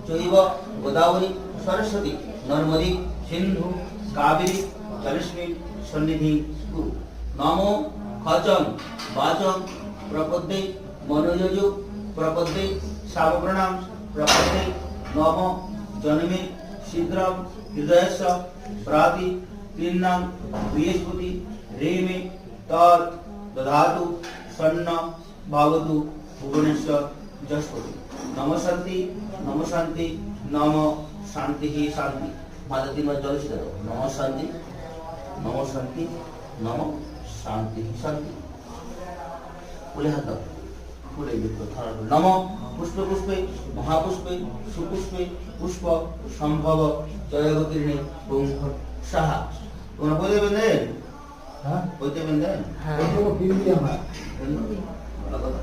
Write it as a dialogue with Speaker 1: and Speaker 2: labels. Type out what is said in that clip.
Speaker 1: চৈব গোদাবরী সরস্বতী নর্মদী সিন্ধু কাবেরী জলেস্মিন সন্নিধি কুরু। নমো খচং বাচং প্রপদ্যে মনোযোজু প্রপদ্যে সাবপ্রণাম প্রপদ্যে নম জন্মে শীঘ্রম হৃদয়স্য প্রাতি ক্লীন্নাং বৃহস্পতি রেমে তৎ দধাতু সন্ন ভবতু ভুবনেশ্বর যশপতি। নম শান্তি নম শান্তি নম শান্তি শান্তি। মাঝে তিনবার জল ছিল নম শান্তি নম শান্তি নম শান্তি শান্তি। বলে হাত দাও ফুলে নম পুষ্পে পুষ্পে মহাপুষ্পে সুপুষ্পে পুষ্প সম্ভব জয়গীর্ণে সাহা। তোমরা বইতে বেঁধেন? হ্যাঁ বইতে বেঁধেন? হ্যাঁ ভালো কথা।